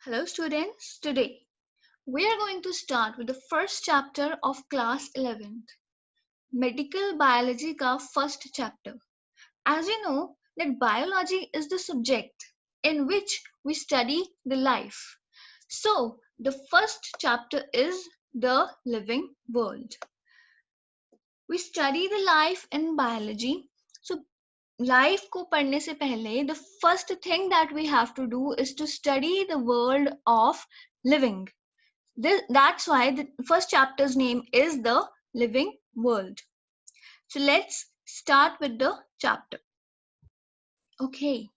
Hello students, today we are going to start with the first chapter of class 11th, Medical Biology का first chapter. As you know that biology is the subject in which we study the life. So the first chapter is the living world. We study the life in biology. So life को पढ़ने से पहले the first thing that we have to do is to study the world of living. That's why the first chapter's name is the living world. So let's start with the chapter. Okay,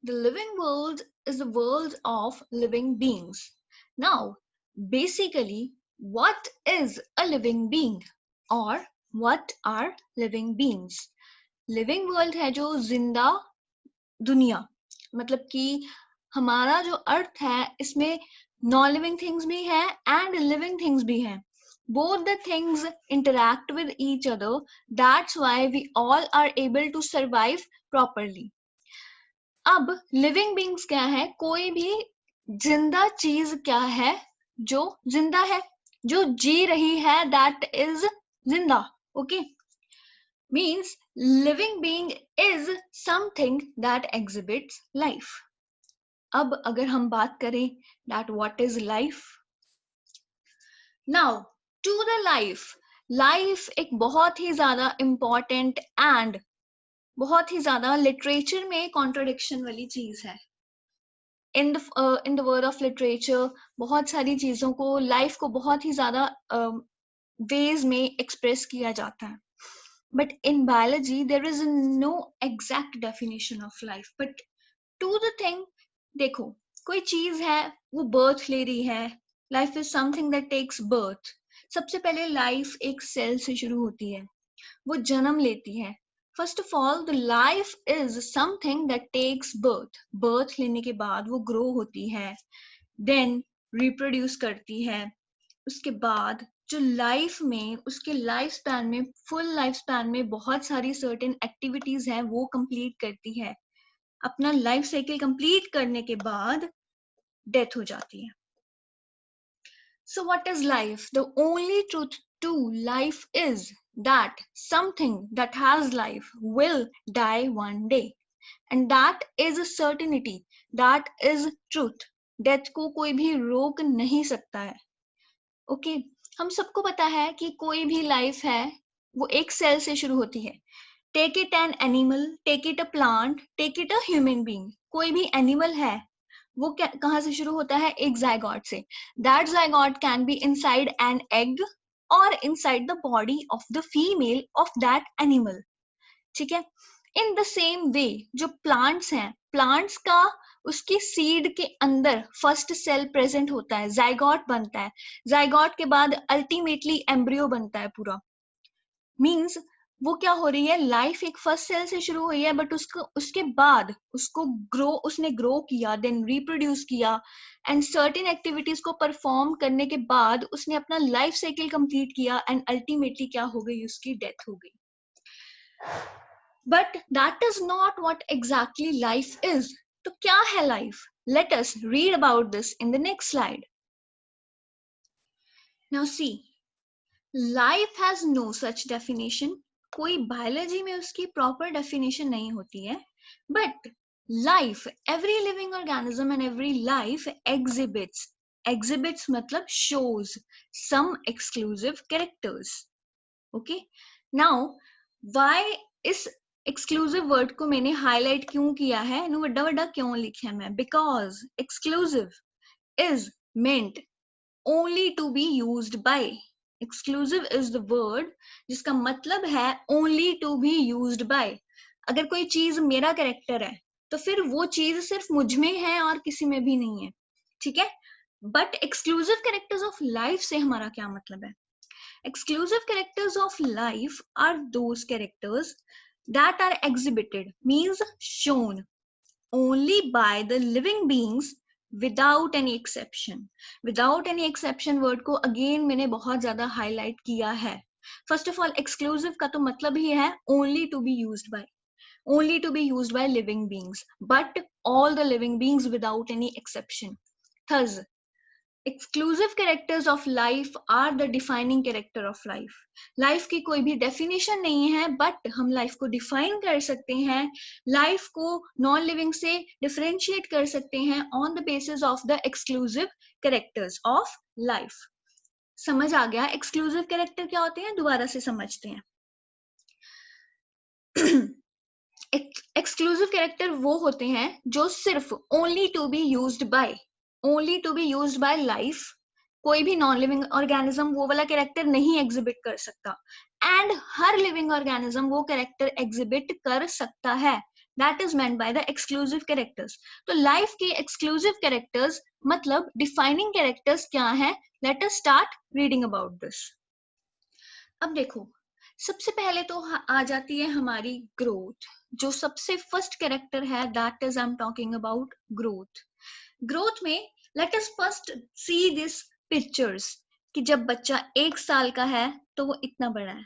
the living world is the world of living beings. Now, basically, what is a living being or what are living beings? Living world है जो जिंदा दुनिया, मतलब कि हमारा जो अर्थ है इसमें नॉन लिविंग थिंग्स भी है एंड लिविंग थिंग्स भी हैं. Both the things interact with each other. That's why we all are able to survive properly. अब लिविंग बींग्स क्या है? कोई भी जिंदा चीज क्या है जो जिंदा है, जो जी रही है, दैट इज जिंदा. Okay, means living being is something that exhibits life. अब अगर हम बात करें that what is life, now to the life एक बहुत ही ज्यादा important and बहुत ही ज्यादा लिटरेचर में कॉन्ट्रडिक्शन वाली चीज है. in the world of literature बहुत सारी चीजों को, लाइफ को बहुत ही ज्यादा वेज में एक्सप्रेस किया जाता है. But in biology, there is no exact definition of life. But to the thing, देखो, कोई चीज है वो बर्थ ले रही है. Life is something that takes birth. सबसे पहले लाइफ एक सेल से शुरू होती है, वो जन्म लेती है. First of all the life is something that takes birth. Birth लेने के बाद वो ग्रो होती है, देन रिप्रोड्यूस करती है. उसके बाद जो लाइफ में, उसके लाइफ स्पैन में, फुल लाइफ स्पैन में बहुत सारी सर्टेन एक्टिविटीज हैं वो कंप्लीट करती है. अपना लाइफ साइकिल कंप्लीट करने के बाद डेथ हो जाती है. So what is life? The only truth to life is that something that has life will die one day, and that is a certainty, that is truth. Death को कोई भी रोक नहीं सकता है. ओके, हम सबको पता है कि कोई भी लाइफ है वो एक सेल से शुरू होती है. Take it an animal, take it a plant, take it a human being. कोई भी एनिमल है वो कहाँ से शुरू होता है? एक जायगोट से. That zygote can be inside an egg और inside the body of the female of that animal. ठीक है. इन द सेम वे जो प्लांट्स हैं, प्लांट्स का उसकी सीड के अंदर फर्स्ट सेल प्रेजेंट होता है, जायगोट बनता है. जायगोट के बाद अल्टीमेटली एम्ब्रियो बनता है पूरा. मींस वो क्या हो रही है? लाइफ एक फर्स्ट सेल से शुरू हुई है, बट उसके बाद उसने ग्रो किया, देन रिप्रोड्यूस किया, एंड सर्टेन एक्टिविटीज को परफॉर्म करने के बाद उसने अपना लाइफ साइकिल कंप्लीट किया, एंड अल्टीमेटली क्या हो गई? उसकी डेथ हो गई. But that is not what exactly life is. तो क्या है life? Let us read about this in the next slide. Now see, life has no such definition. कोई बायोलॉजी में उसकी प्रॉपर डेफिनेशन नहीं होती है. But life, every living organism and every life exhibits मतलब shows some exclusive characters. Okay, now why इस exclusive word को मैंने हाईलाइट क्यों किया है, नु वड्डा वड्डा क्यों लिखा मैं? Because exclusive is meant only to be used by. Exclusive is the word जिसका मतलब है only to be used by. अगर कोई चीज मेरा कैरेक्टर है तो फिर वो चीज सिर्फ मुझ में है और किसी में भी नहीं है. ठीक है. But exclusive characters of life से हमारा क्या मतलब है? Exclusive characters of life are those characters that are exhibited, means shown, only by the living beings without any exception. Without any exception word को अगेन मैंने बहुत ज्यादा हाईलाइट किया है. फर्स्ट ऑफ ऑल एक्सक्लूसिव का तो मतलब ही है only to be used by, only to be used by living beings, but all the living beings without any exception. Thus, exclusive characters of life are the defining character of life. Life की कोई भी definition नहीं है, but हम life को define कर सकते हैं, लाइफ को नॉन लिविंग से डिफरेंशिएट कर सकते हैं on the basis of the exclusive characters of life. समझ आ गया एक्सक्लूसिव कैरेक्टर क्या होते हैं? दोबारा से समझते हैं. एक्सक्लूसिव कैरेक्टर वो होते हैं जो सिर्फ only to be used by life. कोई भी नॉन लिविंग ऑर्गेनिज्म वो वाला कैरेक्टर नहीं एग्जिबिट कर सकता, एंड हर लिविंग ऑर्गेनिज्म वो कैरेक्टर एग्जिबिट कर सकता है. That is meant by the exclusive characters. तो लाइफ के एक्सक्लूसिव कैरेक्टर्स मतलब डिफाइनिंग कैरेक्टर्स क्या है? Let us start reading about this. अब देखो, सबसे पहले तो आ जाती है हमारी ग्रोथ. जो सबसे फर्स्ट कैरेक्टर है, that is I am talking about growth. Growth में let us first see this pictures कि जब बच्चा 1 साल का है तो वो इतना बड़ा है.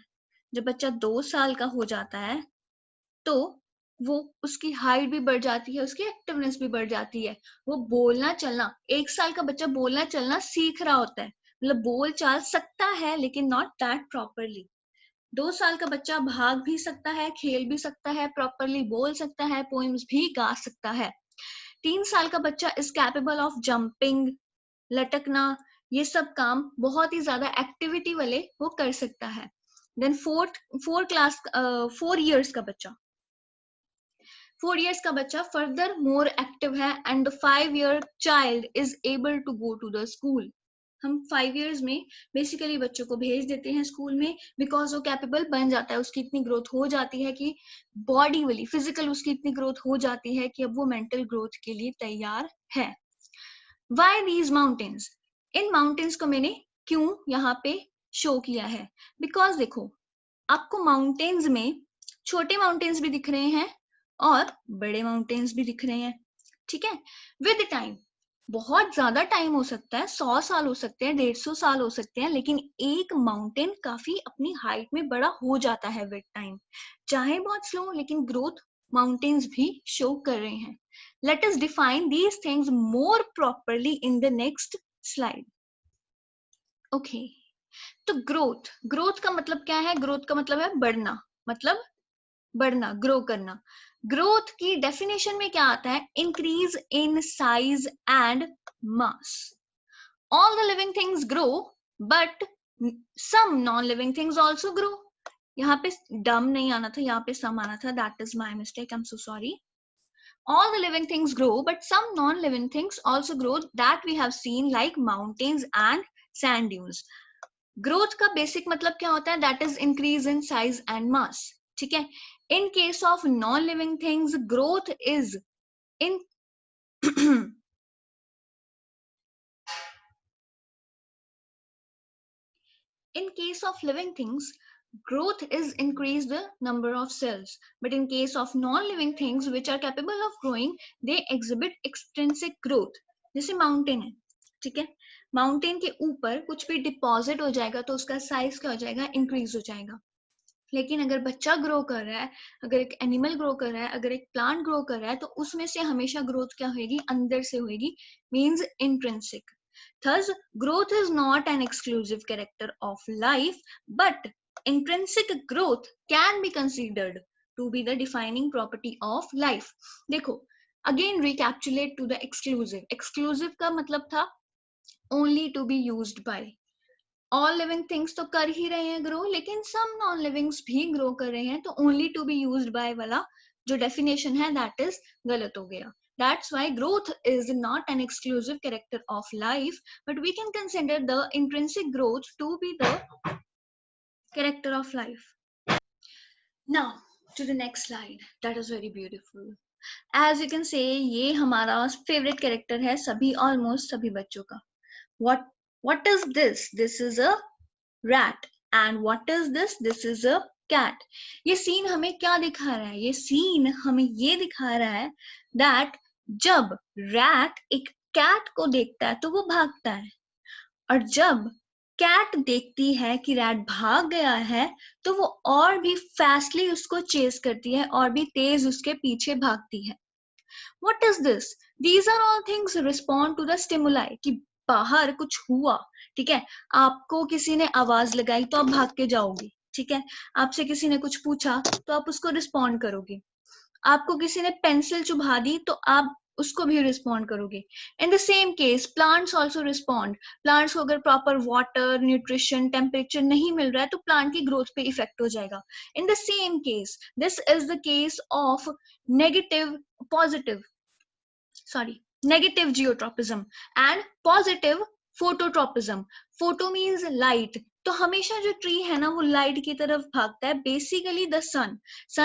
जब बच्चा 2 साल का हो जाता है तो वो उसकी हाइट भी बढ़ जाती है, उसकी एक्टिवनेस भी बढ़ जाती है. वो बोलना चलना, 1 साल का बच्चा बोलना चलना सीख रहा होता है, मतलब बोल चाल सकता है लेकिन नॉट दैट प्रॉपरली. 2 साल का बच्चा भाग भी सकता है, खेल भी सकता है, प्रॉपरली बोल सकता है, पोएम्स भी गा सकता है. 3 साल का बच्चा इज कैपेबल ऑफ जंपिंग, लटकना, ये सब काम बहुत ही ज्यादा एक्टिविटी वाले वो कर सकता है. देन 4 इयर्स का बच्चा फर्दर मोर एक्टिव है, and the 5-year child is able to go to the school. हम 5 इयर्स में बेसिकली बच्चों को भेज देते हैं स्कूल में, बिकॉज वो कैपेबल बन जाता है, उसकी इतनी ग्रोथ हो जाती है कि बॉडी वाली फिजिकल उसकी इतनी ग्रोथ हो जाती है कि अब वो मेंटल ग्रोथ के लिए तैयार है. Why these mountains? In mountains को मैंने क्यों यहाँ पे शो किया है? बिकॉज देखो, आपको माउंटेन्स में छोटे माउंटेन्स भी दिख रहे हैं और बड़े माउंटेन्स भी दिख रहे हैं. ठीक है, विद टाइम बहुत ज्यादा टाइम हो सकता है, 100 साल हो सकते हैं, 150 साल हो सकते हैं, लेकिन एक माउंटेन काफी अपनी हाइट में बड़ा हो जाता है विद टाइम. चाहे बहुत स्लो, लेकिन ग्रोथ माउंटेन्स भी शो कर रहे हैं. Let us define these things more properly in the next slide. Okay, तो ग्रोथ का मतलब क्या है? ग्रोथ का मतलब है बढ़ना, ग्रो करना. ग्रोथ की डेफिनेशन में क्या आता है? Increase in size and mass. All the living things grow, but some non living things also grow. यहाँ पे डम नहीं आना था, यहाँ पे सम आना था. That is my mistake, I am so sorry. All the living things grow, but some non-living things also grow, that we have seen like mountains and sand dunes. Growth का basic मतलब क्या होता है? That is increase in size and mass. ठीक है. In case of non-living things, growth is in in case of living things, growth is increase the number of cells, but in case of non-living things which are capable of growing, they exhibit extrinsic growth. जैसे mountain है, ठीक है, mountain के ऊपर कुछ भी deposit हो जाएगा तो उसका साइज क्या हो जाएगा? इंक्रीज हो जाएगा. लेकिन अगर बच्चा ग्रो कर रहा है, अगर एक एनिमल ग्रो कर रहा है, अगर एक प्लांट ग्रो कर रहा है, तो उसमें से हमेशा ग्रोथ क्या होगी? अंदर से होगी, means intrinsic. Thus, growth is not an exclusive character of life, but intrinsic growth can be considered to be the defining property of life. देखो, again recapitulate to the exclusive. Exclusive का मतलब था only to be used by. All living things तो कर ही रहे हैं grow, लेकिन some non livings भी ग्रो कर रहे हैं, तो only to be used by वाला जो definition है, that is गलत हो गया. That's why growth is not an exclusive character of life, but we can consider the intrinsic growth to be the character of life. Now, to the next slide. That is very beautiful. As you can say, ये हमारा favorite character है सभी, almost सभी बच्चों का. What is this? This is a rat. And what is this? This is a cat. ये scene हमें क्या दिखा रहा है? ये सीन हमें ये दिखा रहा है that जब रैट एक कैट को देखता है तो वो भागता है, और जब कैट देखती है कि रैट भाग गया है तो वो और भी फास्टली उसको चेस करती है और भी तेज उसके पीछे भागती है. What is this? These are all things respond to the stimuli कि बाहर कुछ हुआ, ठीक है, आपको किसी ने आवाज लगाई तो आप भाग के जाओगे, ठीक है, आपसे किसी ने कुछ पूछा तो आप उसको रिस्पॉन्ड करोगे, आपको किसी ने पेंसिल चुभा दी तो आप उसको भी रिस्पॉन्ड करोगे. In the same case plants also respond. Plants को अगर प्रॉपर वाटर, न्यूट्रिशन, टेम्परेचर नहीं मिल रहा है तो प्लांट की ग्रोथ पे इफेक्ट हो जाएगा. In the same case this is the case of negative positive sorry negative geotropism and positive phototropism. Photo means light. तो हमेशा जो ट्री है ना वो लाइट की तरफ भागता है. बेसिकली द सन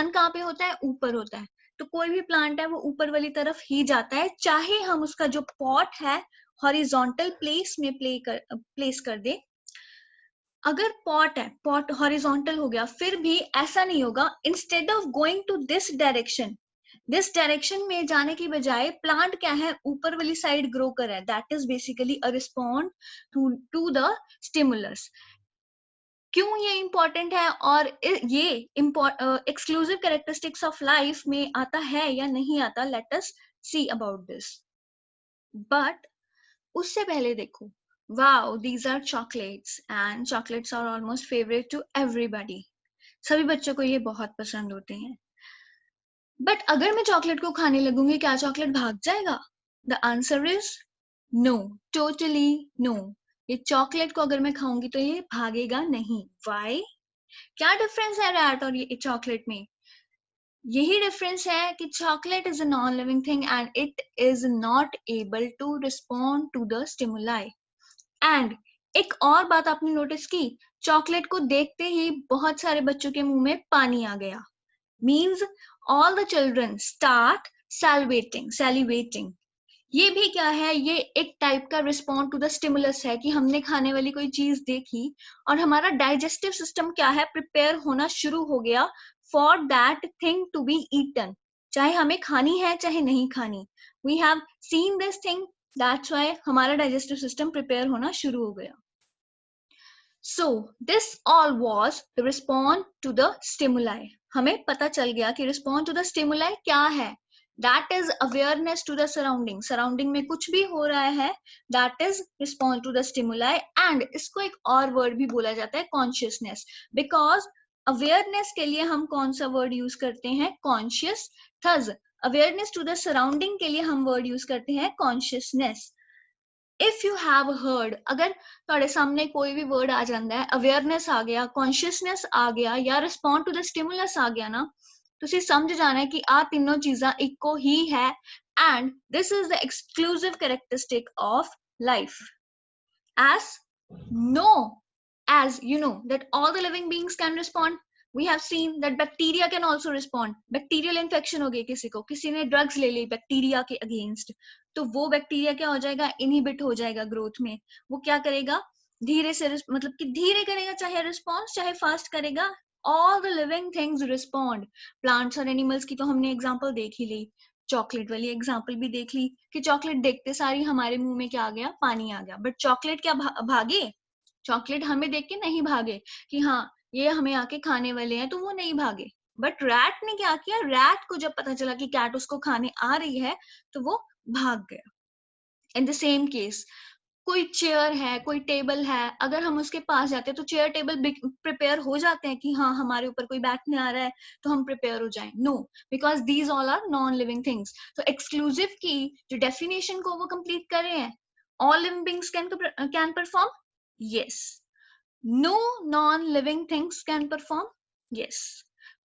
कहाँ पे होता है? ऊपर होता है. तो कोई भी प्लांट है वो ऊपर वाली तरफ ही जाता है, चाहे हम उसका जो पॉट है हॉरिजॉन्टल प्लेस में प्लेस कर दे. अगर पॉट है, पॉट हॉरिजॉन्टल हो गया, फिर भी ऐसा नहीं होगा. Instead of going to this direction में जाने की बजाय प्लांट क्या है, ऊपर वाली साइड ग्रो कर रहा है. That is basically a respond to the stimulus. क्यों ये इंपॉर्टेंट है और ये एक्सक्लूसिव कैरेक्टरिस्टिक्स ऑफ लाइफ में आता है या नहीं आता, let us see about this. But उससे पहले देखो, wow these are chocolates and chocolates are almost favourite to everybody. सभी बच्चों को ये बहुत पसंद होते हैं. बट अगर मैं चॉकलेट को खाने लगूंगी, क्या चॉकलेट भाग जाएगा? The answer is no, totally no. ये चॉकलेट को अगर मैं खाऊंगी तो ये भागेगा नहीं. वाई? क्या डिफरेंस है रैट और ये चॉकलेट में? यही डिफरेंस है कि chocolate is a non living thing and it is not able to respond to the stimuli. And एक और बात आपने नोटिस की, चॉकलेट को देखते ही बहुत सारे बच्चों के मुंह में पानी आ गया. Means all the children start salivating. ये भी क्या है? ये एक टाइप का रिस्पॉन्ड टू द स्टिमुलस है कि हमने खाने वाली कोई चीज देखी और हमारा डाइजेस्टिव सिस्टम क्या है, प्रिपेयर होना शुरू हो गया for that thing to be eaten. चाहे हमें खानी है चाहे नहीं खानी, we have seen this thing, that's why हमारा डाइजेस्टिव सिस्टम प्रिपेयर होना शुरू हो गया. So this all was the response to the stimuli. हमें पता चल गया कि response to the stimuli क्या है. That is awareness to the surrounding. Surrounding में कुछ भी हो रहा है, that is response to the stimuli. And इसको एक और word भी बोला जाता है consciousness. Because awareness के लिए हम कौन सा word use करते हैं? Conscious. Thus awareness to the surrounding के लिए हम word use करते हैं consciousness. If you have heard, अगर ਤੁਹਾਡੇ ਸਾਹਮਣੇ ਕੋਈ ਵੀ ਵਰਡ ਆ ਜਾਂਦਾ ਹੈ, ਅਵੇਅਰਨੈਸ ਆ ਗਿਆ, ਕੌਨਸ਼ੀਅਸਨੈਸ ਆ ਗਿਆ ਜਾਂ ਰਿਸਪੌਂਡ ਟੂ ਦ ਸਟਿਮੂਲਸ ਆ ਗਿਆ ਨਾ, ਤੁਸੀਂ ਸਮਝ ਜਾਣਾ ਹੈ ਕਿ ਆ ਤਿੰਨੋਂ ਚੀਜ਼ਾਂ ਇੱਕੋ ਹੀ ਹੈ. And this is the exclusive characteristic of life. as no as you know that all the living beings can respond, we have seen that bacteria can also respond. Bacterial infection हो गई किसी को, किसी ने ड्रग्स ले ली bacteria के against, तो वो बैक्टीरिया क्या हो जाएगा? इनहिबिट हो जाएगा ग्रोथ में. वो क्या करेगा? धीरे से, मतलब कि धीरे करेगा, चाहे रिस्पॉन्स चाहे फास्ट करेगा. All the living things respond. Plants और एनिमल्स की तो हमने एग्जांपल देख ही ली, चॉकलेट वाली एग्जांपल भी देख ली कि चॉकलेट देखते सारी हमारे मुंह में क्या आ गया? पानी आ गया. बट चॉकलेट क्या भागे? चॉकलेट हमें देख के नहीं भागे कि हाँ ये हमें आके खाने वाले हैं, तो वो नहीं भागे. बट रैट ने क्या किया? रैट को जब पता चला कि कैट उसको खाने आ रही है तो वो भाग गया. इन द सेम केस, कोई चेयर है, कोई टेबल है, अगर हम उसके पास जाते हैं तो चेयर टेबल प्रिपेयर हो जाते हैं कि हाँ हमारे ऊपर कोई बैठने आ रहा है तो हम प्रिपेयर हो जाएं. No, because these all are non living things. तो एक्सक्लूसिव की जो डेफिनेशन को वो कंप्लीट कर रहे हैं, all living beings can perform, yes. No non-living things can perform, yes.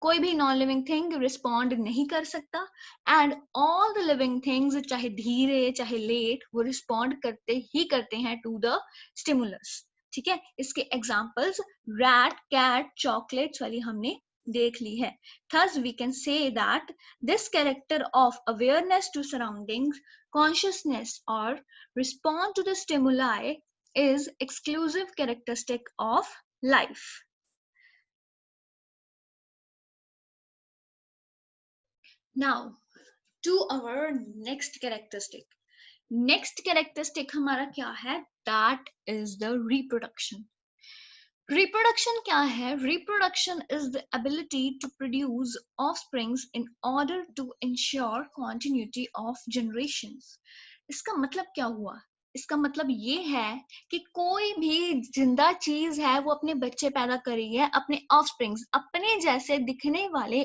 कोई भी नॉन लिविंग थिंग रिस्पॉन्ड नहीं कर सकता. And all the living things, चाहे धीरे चाहे लेट, वो रिस्पॉन्ड करते हैं टू द स्टिमुलस. ठीक है, इसके एग्जांपल्स रैट, कैट, चॉकलेट्स वाली हमने देख ली है. Thus we can say that this character of awareness to surroundings, consciousness or respond to the stimuli is exclusive characteristic of life. Now to our next characteristic. Next characteristic हमारा क्या है? That is the reproduction. Reproduction क्या है? Reproduction is the ability to produce offsprings in order to ensure continuity of generations. इसका मतलब क्या हुआ? इसका मतलब ये है कि कोई भी जिंदा चीज है वो अपने बच्चे पैदा कर रही है, अपने ऑफस्प्रिंग्स, अपने जैसे दिखने वाले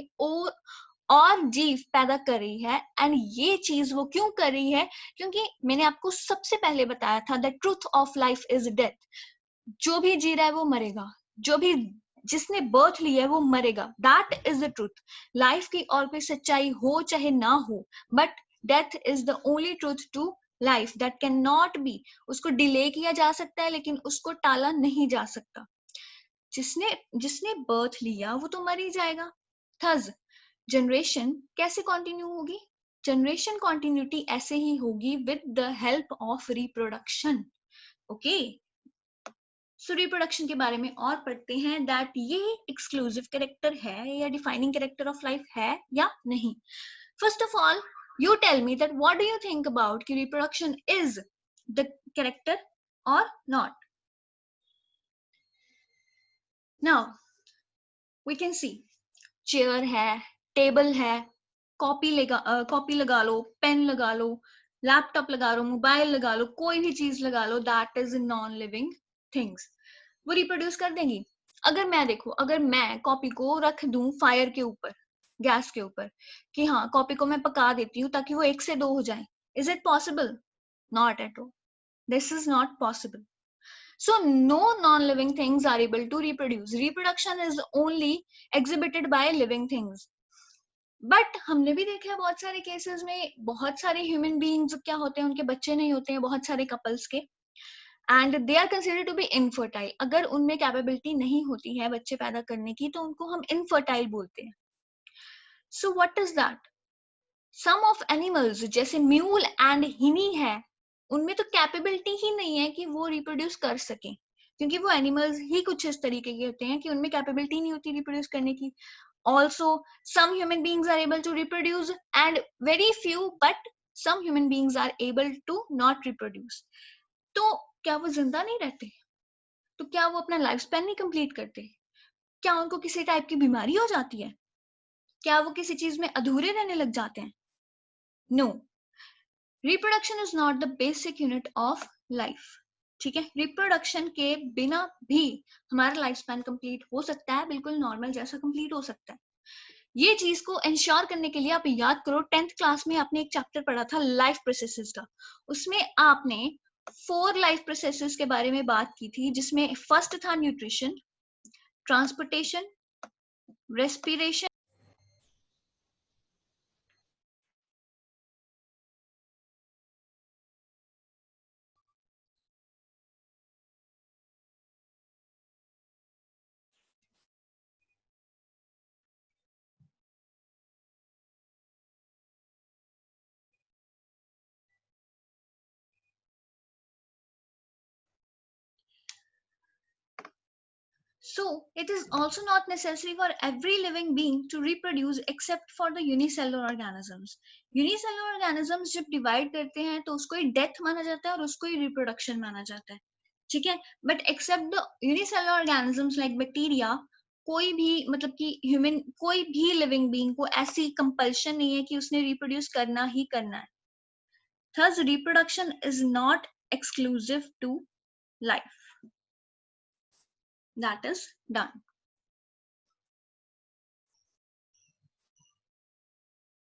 और जीव पैदा कर रही है। एंड ये चीज वो क्यों कर रही है? क्योंकि मैंने आपको सबसे पहले बताया था the truth of life is death. जो भी जी रहा है वो मरेगा, जो भी जिसने बर्थ लिया है वो मरेगा, that is the truth. Life की और कोई सच्चाई हो चाहे ना हो, but death is the only truth to life that can not be. उसको डिले किया जा सकता है लेकिन उसको टाला नहीं जा सकता। जिसने जिसने बर्थ लिया वो तो मर ही जाएगा। थस जनरेशन कैसे कंटिन्यू होगी? जनरेशन कंटिन्यूटी ऐसे ही होगी with the help of reproduction. Okay, so reproduction के बारे में और पढ़ते हैं दैट ये एक्सक्लूसिव कैरेक्टर है या डिफाइनिंग कैरेक्टर ऑफ लाइफ है या नहीं। First of all you tell me that what do you think about कि रिप्रोडक्शन इज द कैरेक्टर और not. Now we can see chair है, टेबल है, कॉपी लगा लो, पेन लगा लो, लैपटॉप लगा लो, मोबाइल लगा लो, कोई भी चीज लगा लो, that is non living things. वो रिप्रोड्यूस कर देंगी। अगर मैं देखो, अगर मैं कॉपी को रख दूं फायर के ऊपर, गैस के ऊपर, कि हाँ कॉपी को मैं पका देती हूँ ताकि वो 1 से 2 हो जाए, is it possible? Not at all. This is not possible. So no non-living things are able to reproduce. Reproduction is only exhibited by living things. But हमने भी देखा है बहुत सारे केसेस में, बहुत सारे ह्यूमन बीइंग्स क्या होते हैं, उनके बच्चे नहीं होते हैं, बहुत सारे कपल्स के, and they are considered to be infertile. अगर उनमें कैपेबिलिटी नहीं होती है बच्चे पैदा करने की तो उनको हम इनफर्टाइल बोलते हैं। So what is that? Some of animals जैसे म्यूल एंड हिनी है, उनमें तो कैपेबिलिटी ही नहीं है कि वो रिप्रोड्यूस कर सके, क्योंकि वो एनिमल्स ही कुछ इस तरीके के होते हैं कि उनमें कैपेबिलिटी नहीं होती रिप्रोड्यूस करने की। Also, some human beings are able to reproduce and very few, but some human beings are able to not reproduce. तो क्या वो जिंदा नहीं रहते? तो क्या वो अपना लाइफ स्पैन नहीं कंप्लीट करते? क्या उनको किसी टाइप की बीमारी हो जाती है? क्या वो किसी चीज में अधूरे रहने लग जाते हैं? No, reproduction is not the basic unit of life. ठीक है, रिप्रोडक्शन के बिना भी हमारा लाइफ स्पैन कंप्लीट हो सकता है, बिल्कुल नॉर्मल जैसा कंप्लीट हो सकता है। ये चीज को इंश्योर करने के लिए आप याद करो, 10th क्लास में आपने एक चैप्टर पढ़ा था लाइफ प्रोसेसेस का। उसमें आपने 4 लाइफ प्रोसेसेस के बारे में बात की थी, जिसमें फर्स्ट था nutrition, transportation, respiration. So, it is also not necessary for every living being to reproduce except for the unicellular organisms. Unicellular organisms जब डिवाइड करते हैं तो उसको ही डेथ माना जाता है और उसको ही रिप्रोडक्शन माना जाता है। ठीक है, but except the unicellular organisms like bacteria, कोई भी मतलब कि ह्यूमन, कोई भी लिविंग बीइंग को ऐसी कंपल्शन नहीं है कि उसने रिप्रोड्यूस करना ही करना है। Thus, reproduction is not exclusive to life. That is done.